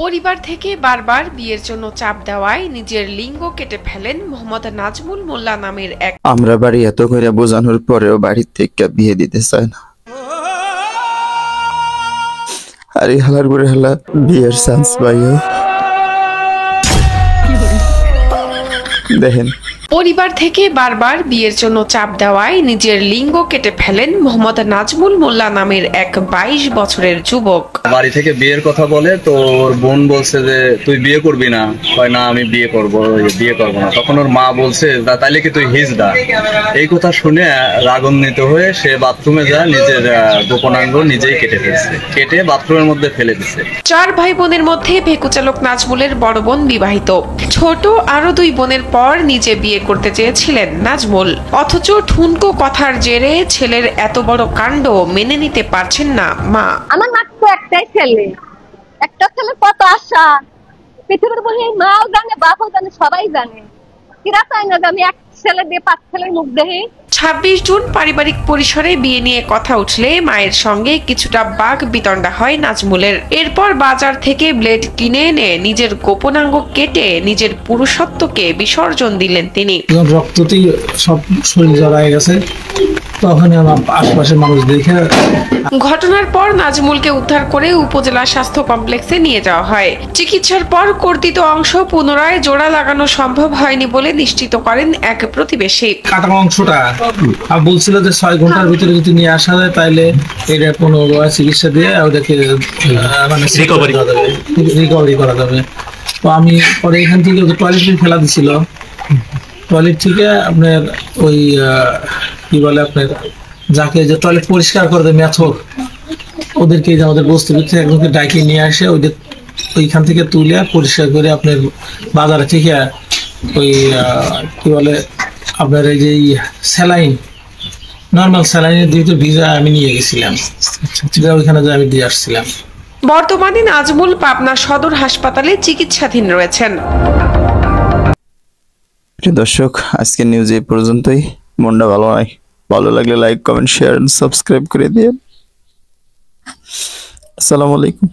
পরিবার থেকে বারবার বিয়ের জন্য চাপ দেওয়ায় নিজের লিঙ্গ কেটে ফেলেন মোহাম্মদ নাজমুল মোল্লা নামের এক। আমরা বাড়ি এত করে বোঝানোর পরেও বাড়ির থেকে বিয়ে দিতে চায় না। আরে হালার করে হালা বিয়ের চান্স পাইও দেখেন। পরিবার থেকে বারবার বিয়ের জন্য চাপ দেওয়ায় নিজের লিঙ্গ কেটে ফেলেন মোহাম্মদ নাজমুল মোল্লা নামের এক 22 বছরের যুবক। বাড়ি থেকে বিয়ের কথা বলে, তো ওর বোন বলছে যে তুই বিয়ে করবি না, হয় না আমি বিয়ে করবো না। তখন ওর মা বলছে তাইলে কি তুই হিজড়া। এই কথা শুনে রাগান্বিত হয়ে সে বাথরুমে যায়, নিজের গোপনাঙ্গ নিজেই কেটে বাথরুমের মধ্যে ফেলে দিছে। 4 ভাই বোনের মধ্যে ভেকুচালক নাজমুলের বড় বোন বিবাহিত, ছোট আরো 2 বোনের পর নিজে বিয়ে করতে চেয়েছিলেন নাজমুল। অথচ ঠুনকো কথার জেরে ছেলের এত বড় কাণ্ড মেনে নিতে পারছেন না মা। আমার মাত্র একটাই ছেলে, একটা ছেলে কত আশা পৃথিবীর বলি, মাও জানে বাপও জানে সবাই জানে, কিরা চায় না যে আমি এক ছেলে দিয়ে 5 ছেলের মুখ দেখি। 26 জুন পারিবারিক পরিসরে বিয়ে নিয়ে কথা উঠলে মায়ের সঙ্গে কিছুটা বাক বিতণ্ডা হয় নাজমুলের। এরপর বাজার থেকে ব্লেড কিনে এনে নিজের গোপনাঙ্গ কেটে নিজের পুরুষত্বকে বিসর্জন দিলেন তিনি। রক্ততেই সব শরীর জড়ায় গেছে, তখন আমার আশপাশের মানুষ দেখে। ঘটনার পর নাজমুলকে উদ্ধার করে উপজেলা স্বাস্থ্য কমপ্লেক্সে নিয়ে যাওয়া হয়। চিকিৎসার পর কর্তিত অংশ পুনরায় জোড়া লাগানো সম্ভব হয়নি বলে নিশ্চিত করেন এক প্রতিবেশী। কাটা অংশটা বলছিল যে 6 ঘন্টার ভিতরে যদি নিয়ে আসা যায় তাহলে এটা কোনো চিকিৎসা দিয়ে ওদেরকে মানে রিকভারি করা যাবে। তো আমি পরে এখান থেকে টয়লেটে ফেলা দিছিল, টয়লেট থেকে আপনার ওই কি বলে আপনার যাকে যে টয়লেট পরিষ্কার করে দেয় মেথর, ওদেরকে আমাদের বস্তু ভিতরে একজনকে ডাকে নিয়ে আসে, ওদের ওইখান থেকে তুলে পরিষ্কার করে আপনার বাজারে থেকে ওই কি বলে আপনার এই যে স্যালাইন, নর্মাল স্যালাইনের দিয়ে ভিজা আমি নিয়ে গেছিলাম, ওইখানে যে আমি দিয়ে আসছিলাম। বর্তমানে নাজমুল পাবনা সদর হাসপাতালে চিকিৎসাধীন রয়েছেন। দর্শক, আজকের নিউজ এই পর্যন্তই। মনটা ভালো নয়, ভালো লাগলে like, comment, share and subscribe করে দিন। আসসালামু আলাইকুম।